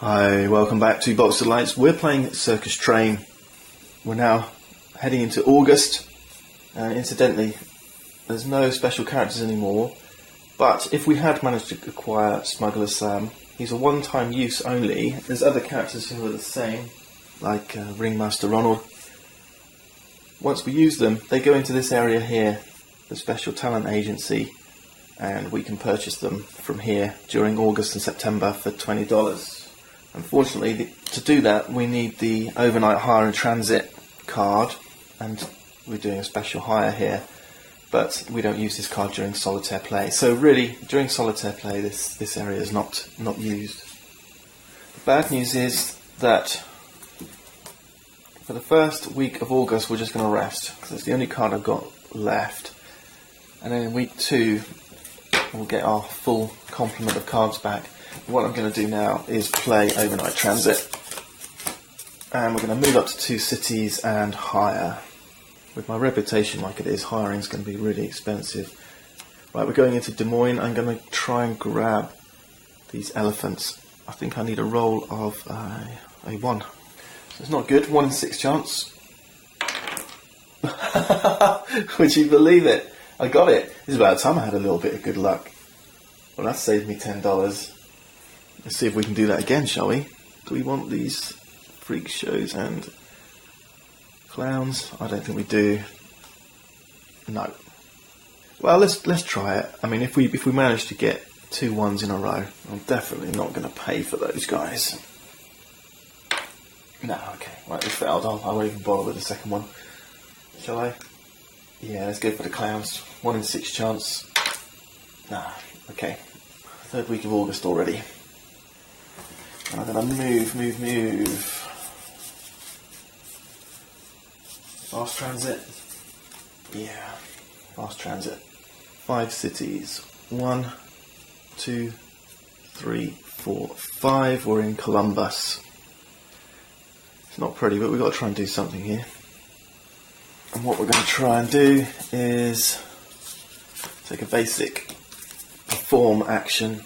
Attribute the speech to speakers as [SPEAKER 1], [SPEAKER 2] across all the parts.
[SPEAKER 1] Hi, welcome back to Box of Lights. We're playing Circus Train. We're now heading into August. Incidentally, there's no special characters anymore, but if we had managed to acquire Smuggler Sam, he's a one-time use only. There's other characters who are the same, like Ringmaster Ronald. Once we use them, they go into this area here, the Special Talent Agency, and we can purchase them from here during August and September for $20. Unfortunately, to do that we need the overnight hire and transit card, and we're doing a special hire here, but we don't use this card during solitaire play. So really, during solitaire play this area is not used. The bad news is that for the first week of August we're just going to rest, because it's the only card I've got left, and then in week 2 we'll get our full complement of cards back. What I'm going to do now is play Overnight Transit, and we're going to move up to 2 cities and hire. With my reputation like it is, hiring is going to be really expensive. Right, we're going into Des Moines. I'm going to try and grab these elephants. I think I need a roll of a 1. So it's not good, 1 in 6 chance. Would you believe it? I got it. This is about time I had a little bit of good luck. Well, that saved me $10. Let's see if we can do that again, shall we? Do we want these freak shows and clowns? I don't think we do. No. Well, let's try it. I mean, if we manage to get 2 1s in a row, I'm definitely not going to pay for those guys. No, okay. Right, this failed. I won't even bother with the second one. Shall I? Yeah, let's go for the clowns. 1 in 6 chance. Nah, okay. 3rd week of August already. And I'm going to move. Fast transit. Yeah, fast transit. 5 cities. 1, 2, 3, 4, 5. We're in Columbus. It's not pretty, but we've got to try and do something here. And what we're going to try and do is take a basic perform action.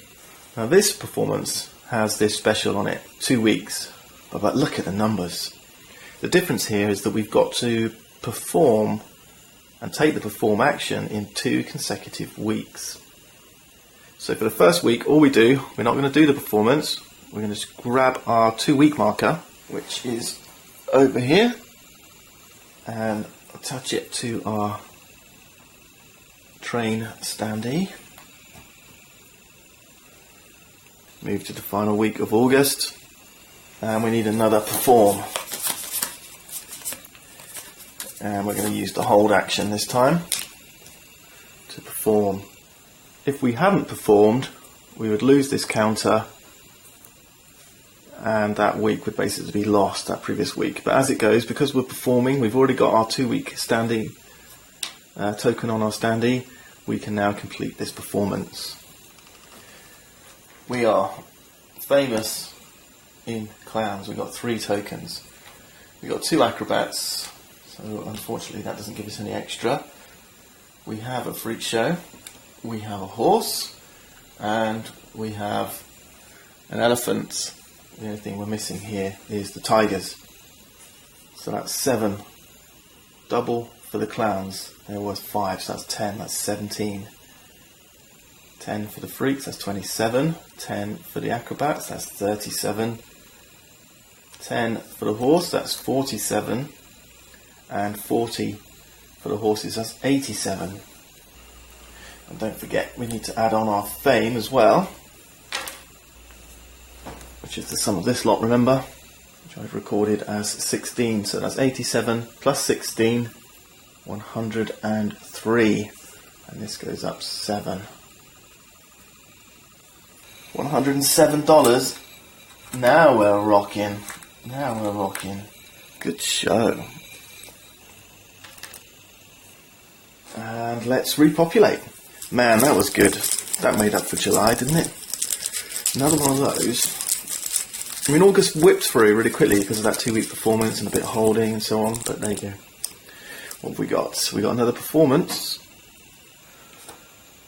[SPEAKER 1] Now this performance has this special on it, 2 weeks, but look at the numbers. The difference here is that we've got to perform and take the perform action in 2 consecutive weeks. So for the first week, all we do, we're not going to do the performance, we're going to just grab our 2-week marker, which is over here, and attach it to our train standee. Move to the final week of August, and we need another perform, and we're going to use the hold action this time to perform. If we hadn't performed, we would lose this counter, and that week would basically be lost, that previous week. But as it goes, because we're performing, we've already got our 2-week standee token on our standee, we can now complete this performance. We are famous in clowns. We've got 3 tokens. We've got 2 acrobats, so unfortunately that doesn't give us any extra. We have a freak show, we have a horse, and we have an elephant. The only thing we're missing here is the tigers. So that's 7. Double for the clowns. There was 5, so that's 10, that's 17. 10 for the freaks, that's 27. 10 for the acrobats, that's 37. 10 for the horse, that's 47. And 40 for the horses, that's 87. And don't forget, we need to add on our fame as well, which is the sum of this lot, remember, which I've recorded as 16. So that's 87 plus 16, 103. And this goes up 7. $107. Now we're rocking. Good show. And let's repopulate. Man, that was good. That made up for July, didn't it? Another one of those. I mean, August whipped through really quickly because of that 2-week performance and a bit of holding and so on, but there you go. What have we got? We got another performance.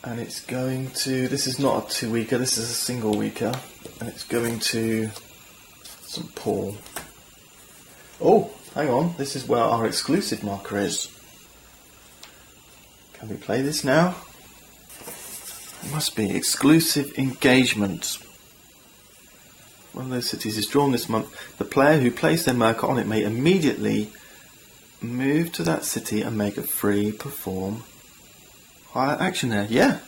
[SPEAKER 1] And it's going to, this is not a 2-weeker, this is a single weeker, and it's going to St. Paul. Oh, hang on, this is where our exclusive marker is. Can we play this now? It must be exclusive engagement. One of those cities is drawn this month. The player who placed their marker on it may immediately move to that city and make a free perform higher action there. Yeah.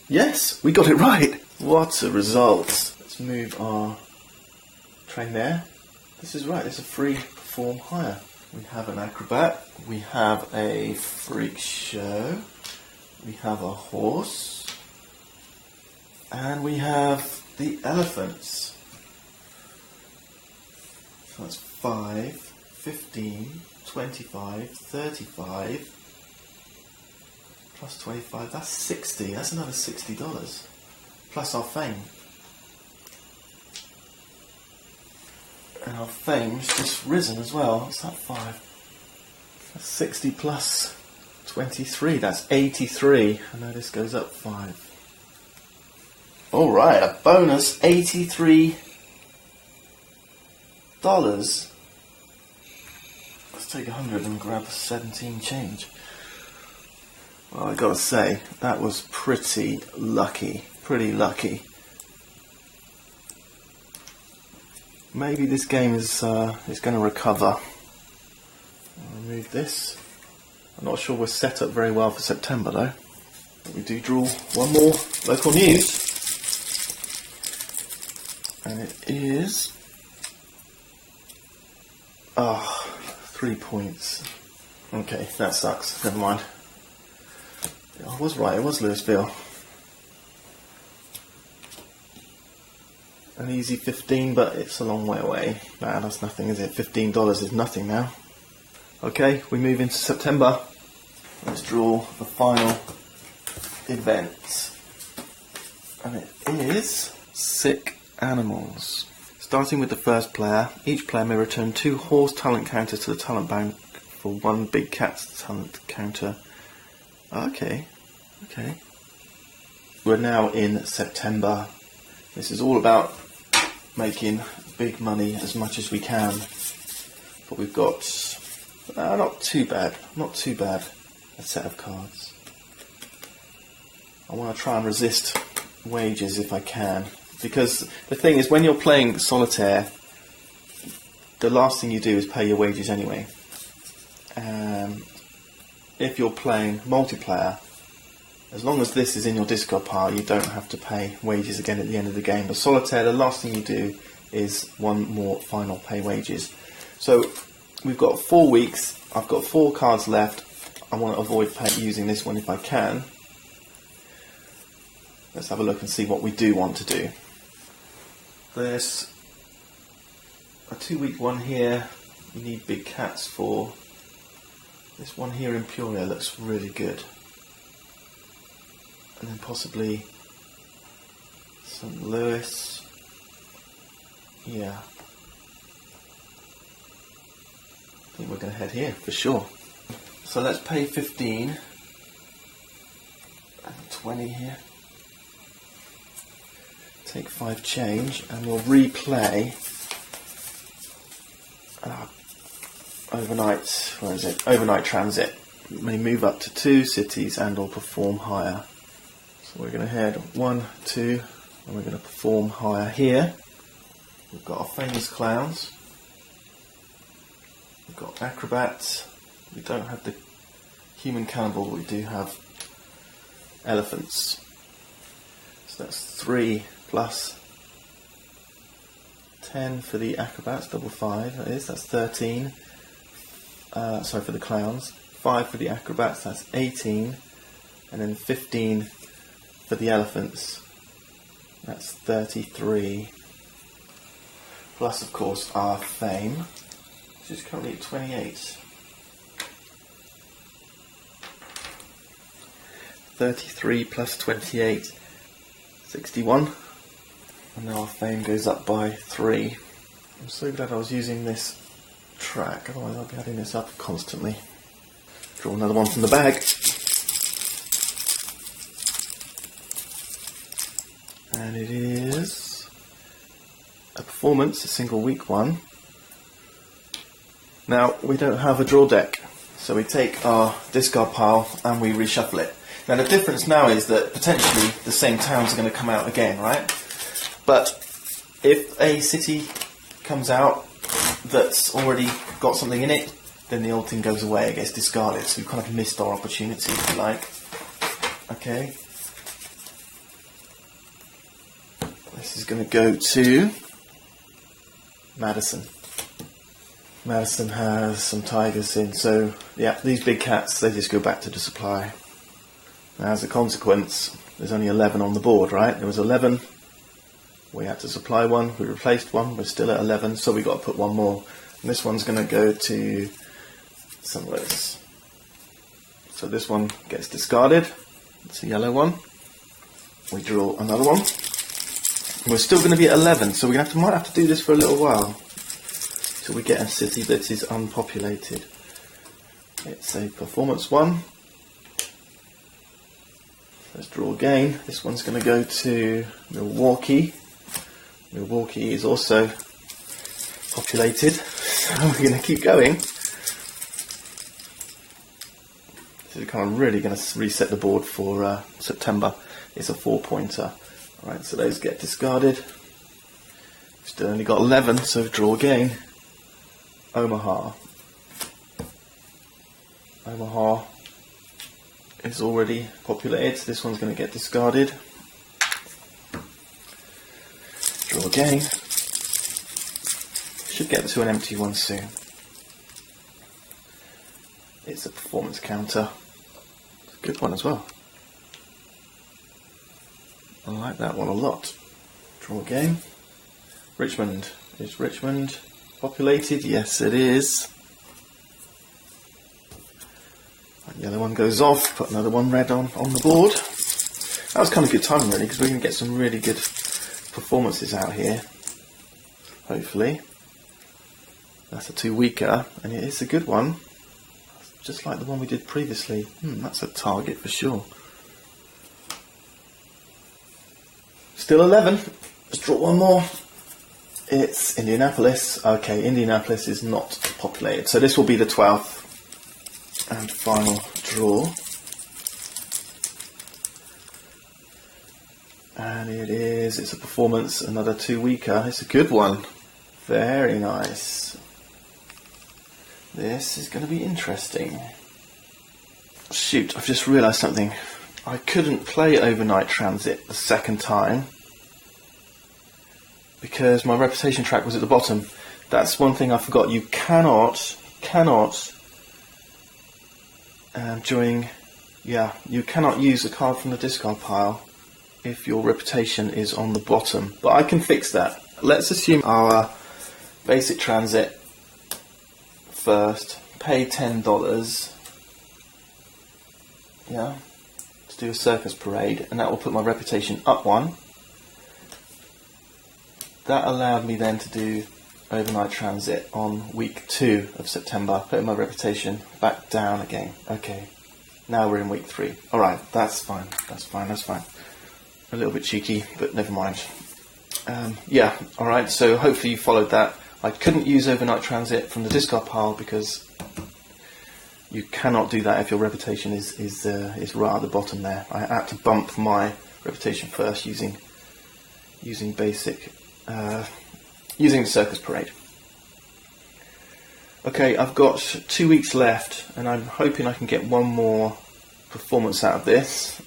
[SPEAKER 1] Yes, we got it right. What a result. Let's move our train there. This is right, it's a free perform higher. We have an acrobat, we have a freak show, we have a horse, and we have the elephants. So that's 5, 15, 25, 35, plus 25, that's 60, that's another $60, plus our fame. And our fame's just risen as well. What's that, 5? That's 60 plus 23, that's 83. I know this goes up 5. Alright, a bonus $83. Let's take 100 and grab 17 change. Well, I gotta say, that was pretty lucky. Pretty lucky. Maybe this game is going to recover. I'll remove this. I'm not sure we're set up very well for September though. But we do draw one more local news. And it is... 3 points. Okay, that sucks. Never mind. I was right, it was Louisville. An easy 15, but it's a long way away. Nah, that's nothing, is it? $15 is nothing now. Okay, we move into September. Let's draw the final event. And it is Sick Animals. Starting with the first player, each player may return 2 horse talent counters to the talent bank for 1 big cat's talent counter. Okay. We're now in September. This is all about making big money as much as we can. But we've got, not too bad, a set of cards. I want to try and resist wages if I can. Because the thing is, when you're playing solitaire, the last thing you do is pay your wages anyway. If you're playing multiplayer, as long as this is in your discard pile, you don't have to pay wages again at the end of the game. But solitaire, the last thing you do is one more final pay wages. So we've got 4 weeks. I've got 4 cards left. I want to avoid using this one if I can. Let's have a look and see what we do want to do. There's a 2-week one here. You need big cats for. This one here in Peoria looks really good. And then possibly St. Louis. Yeah. I think we're going to head here for sure. So let's pay 15 and 20 here. Take 5 change and we'll replay overnight transit. We may move up to 2 cities and or perform higher. So we're going to head 1, 2, and we're going to perform higher here. We've got our famous clowns. We've got acrobats. We don't have the human cannibal, but we do have elephants. So that's 3 plus 10 for the acrobats, double 5 that is, that's 13. Sorry, for the clowns. 5 for the acrobats, that's 18. And then 15 for the elephants, that's 33. Plus, of course, our fame, which is currently at 28. 33 plus 28, 61. And now our fame goes up by 3. I'm so glad I was using this track, otherwise I'll be having this up constantly. Draw another one from the bag. And it is a performance, a single week one. Now, we don't have a draw deck, so we take our discard pile and we reshuffle it. Now, the difference now is that potentially the same towns are going to come out again, right? But if a city comes out that's already got something in it, then the old thing goes away, it gets discarded. So we've kind of missed our opportunity, if you like. Okay. This is going to go to Madison. Madison has some tigers in, so yeah, these big cats, they just go back to the supply. Now, as a consequence, there's only 11 on the board, right? There was 11, we had to supply one, we replaced one, we're still at 11, so we've got to put one more. And this one's going to go to somewhere else. So this one gets discarded, it's a yellow one. We draw another one. We're still going to be at 11, so we might have to do this for a little while till we get a city that is unpopulated. It's a performance one. Let's draw again. This one's going to go to Milwaukee. Milwaukee is also populated, so we're going to keep going. This is kind of really going to reset the board for September. It's a 4-pointer. Alright, so those get discarded. Still only got 11, so draw again. Omaha. Omaha is already populated, so this one's going to get discarded. Draw again. Should get to an empty one soon. It's a performance counter. It's a good one as well. I like that one a lot. Draw again. Richmond. Is Richmond populated? Yes, it is. That yellow one goes off. Put another one red on the board. That was kind of good timing, really, because we're going to get some really good performances out here. Hopefully. That's a 2-weeker, and it is a good one. Just like the one we did previously. That's a target for sure. Still 11. Let's draw one more. It's Indianapolis. Okay, Indianapolis is not populated. So this will be the 12th and final draw. And it's a performance, another 2-weeker. It's a good one. Very nice. This is going to be interesting. Shoot, I've just realised something. I couldn't play Overnight Transit the second time because my reputation track was at the bottom. That's one thing I forgot. You cannot use a card from the discard pile if your reputation is on the bottom. But I can fix that. Let's assume our basic transit first, pay $10. Yeah. Do a circus parade, and that will put my reputation up one. That allowed me then to do overnight transit on week 2 of September, putting my reputation back down again. Okay, now we're in week 3. Alright, that's fine. A little bit cheeky, but never mind. Yeah, alright, so hopefully you followed that. I couldn't use overnight transit from the discard pile because you cannot do that if your reputation is right at the bottom there. I had to bump my reputation first using basic using the circus parade. Okay, I've got 2 weeks left, and I'm hoping I can get one more performance out of this.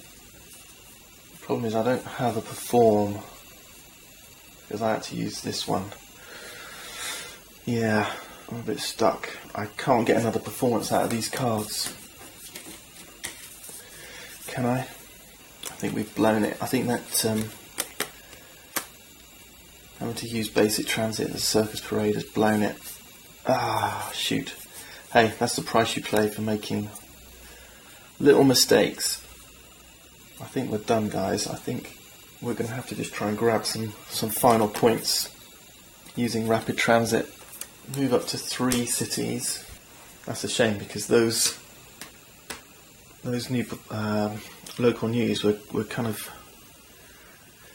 [SPEAKER 1] The problem is I don't have a perform because I had to use this one. Yeah. I'm a bit stuck. I can't get another performance out of these cards. Can I? I think we've blown it. I think that having to use basic transit as a circus parade has blown it. Ah, shoot. Hey, that's the price you pay for making little mistakes. I think we're done, guys. I think we're going to have to just try and grab some final points using rapid transit. Move up to 3 cities. That's a shame because those new local news were kind of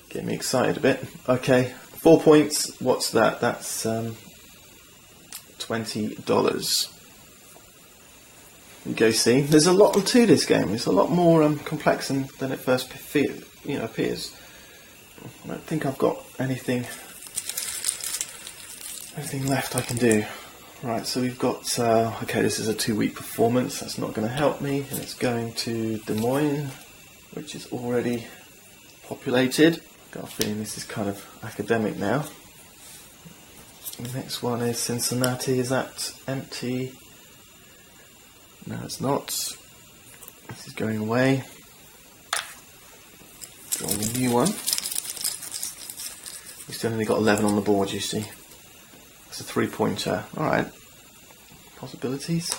[SPEAKER 1] getting me excited a bit. Okay, 4 points, what's that? That's $20. You go see. There's a lot to this game. It's a lot more complex than it first appears. I don't think I've got anything left I can do. Right, so we've got, okay, this is a 2-week performance. That's not going to help me. And it's going to Des Moines, which is already populated. Got a feeling this is kind of academic now. The next one is Cincinnati. Is that empty? No, it's not. This is going away. Got a new one. We still only got 11 on the board, you see. It's a 3-pointer. Alright. Possibilities.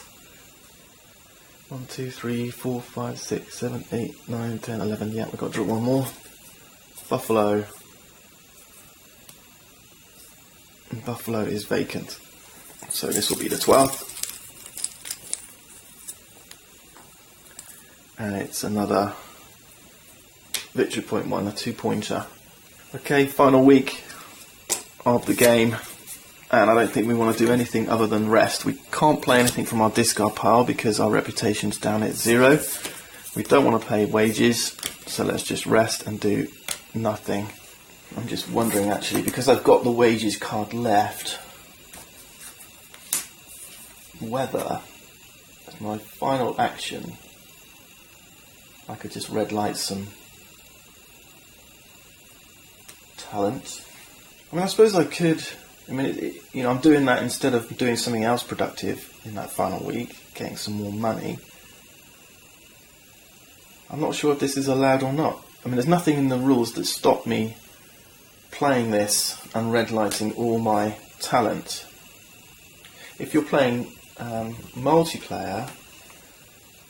[SPEAKER 1] 1, 2, 3, 4, 5, 6, 7, 8, 9, 10, 11. Yeah, we've got to draw one more. Buffalo. And Buffalo is vacant. So this will be the 12th. And it's another victory point one, a 2-pointer. Okay, final week of the game. And I don't think we want to do anything other than rest. We can't play anything from our discard pile because our reputation's down at 0. We don't want to pay wages, so let's just rest and do nothing. I'm just wondering actually, because I've got the wages card left, whether as my final action I could just red light some talent. I mean, I suppose I could. I mean, I'm doing that instead of doing something else productive in that final week, getting some more money. I'm not sure if this is allowed or not. I mean, there's nothing in the rules that stop me playing this and red lighting all my talent. If you're playing multiplayer,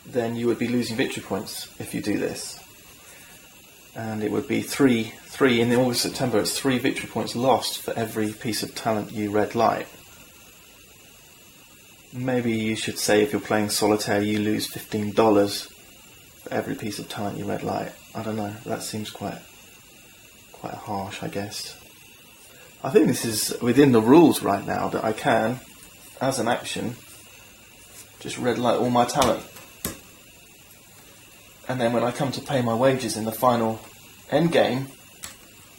[SPEAKER 1] then you would be losing victory points if you do this. And it would be 3 in August, September, it's 3 victory points lost for every piece of talent you red light. Maybe you should say if you're playing solitaire you lose $15 for every piece of talent you red light. I don't know, that seems quite harsh, I guess. I think this is within the rules right now that I can, as an action, just red light all my talent. And then when I come to pay my wages in the final end game,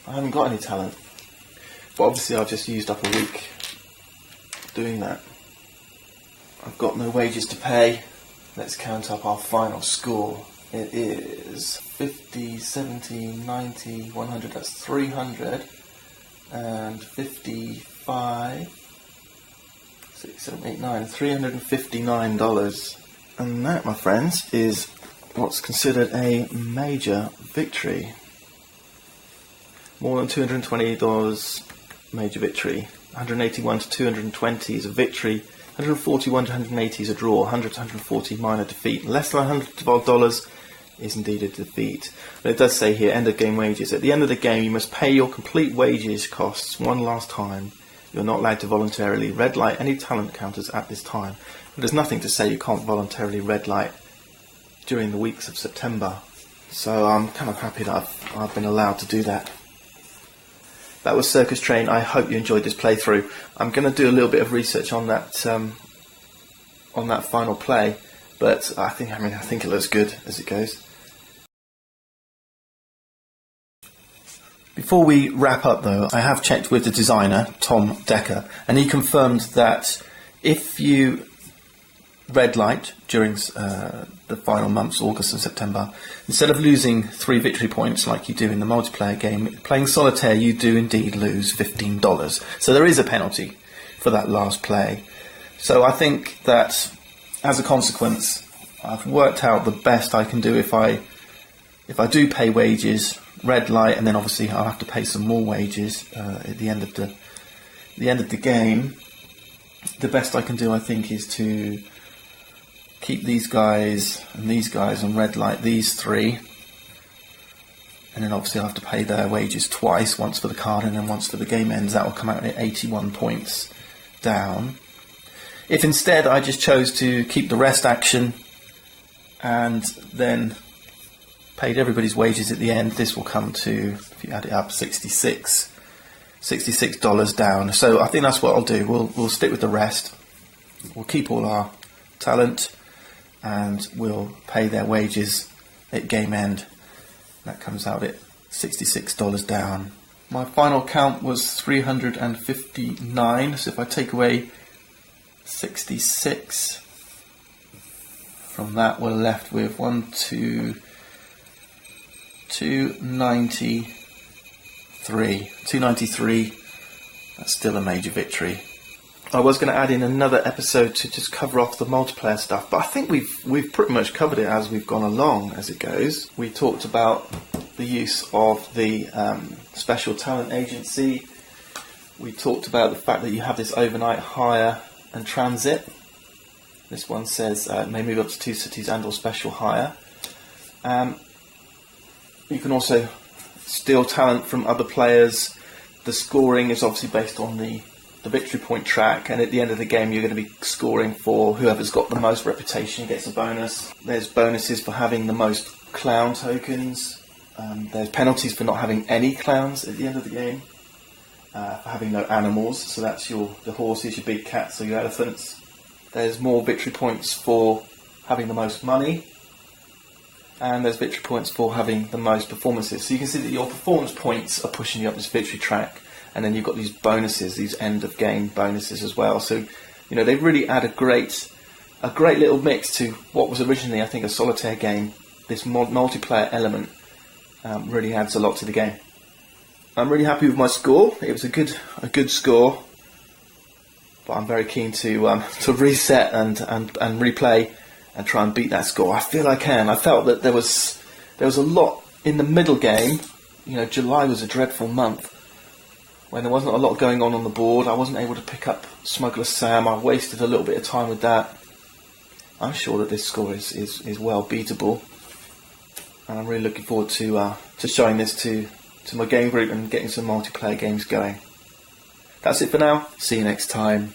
[SPEAKER 1] I haven't got any talent. But obviously I've just used up a week doing that. I've got no wages to pay. Let's count up our final score. It is 50, 70, 90, 100, that's 300. And 55, 6, 7, 8, 9, $359. And that, my friends, is what's considered a major victory. More than $220 major victory. 181 to 220 is a victory. 141 to 180 is a draw. 100 to 140 minor defeat. Less than $100 is indeed a defeat. But it does say here, end of game wages. At the end of the game, you must pay your complete wages costs one last time. You're not allowed to voluntarily red light any talent counters at this time. But there's nothing to say you can't voluntarily red light during the weeks of September. So I'm kind of happy that I've been allowed to do that. That was Circus Train. I hope you enjoyed this playthrough. I'm going to do a little bit of research on that final play, but I think it looks good as it goes. Before we wrap up though, I have checked with the designer, Tom Decker, and he confirmed that if you red light during the final months, August and September, instead of losing 3 victory points like you do in the multiplayer game, playing solitaire you do indeed lose $15. So there is a penalty for that last play. So I think that as a consequence, I've worked out the best I can do if I do pay wages, red light, and then obviously I'll have to pay some more wages at the end of the game. The best I can do, I think, is to keep these guys and red light these 3, and then obviously I'll have to pay their wages twice, once for the card and then once for the game ends. That will come out at 81 points down. If instead I just chose to keep the rest action and then paid everybody's wages at the end, this will come to, if you add it up, 66. $66 down. So I think that's what I'll do. We'll stick with the rest. We'll keep all our talent and we'll pay their wages at game end. That comes out at $66 down. My final count was 359, so if I take away 66 from that, we're left with 293. That's still a major victory. I was going to add in another episode to just cover off the multiplayer stuff, but I think we've pretty much covered it as we've gone along as it goes. We talked about the use of the special talent agency. We talked about the fact that you have this overnight hire and transit. This one says may move up to 2 cities and or special hire. You can also steal talent from other players. The scoring is obviously based on the victory point track, and at the end of the game you're going to be scoring for whoever's got the most reputation gets a bonus. There's bonuses for having the most clown tokens. There's penalties for not having any clowns at the end of the game, for having no animals, so that's the horses, your big cats or your elephants. There's more victory points for having the most money, and there's victory points for having the most performances. So you can see that your performance points are pushing you up this victory track, and then you've got these bonuses, these end of game bonuses as well. So, they really add a great little mix to what was originally, I think, a solitaire game. This multiplayer element really adds a lot to the game. I'm really happy with my score. It was a good score, but I'm very keen to reset and replay and try and beat that score. I feel I can. I felt that there was a lot in the middle game. July was a dreadful month when there wasn't a lot going on the board. I wasn't able to pick up Smuggler Sam. I wasted a little bit of time with that. I'm sure that this score is well beatable, and I'm really looking forward to showing this to my game group and getting some multiplayer games going. That's it for now. See you next time.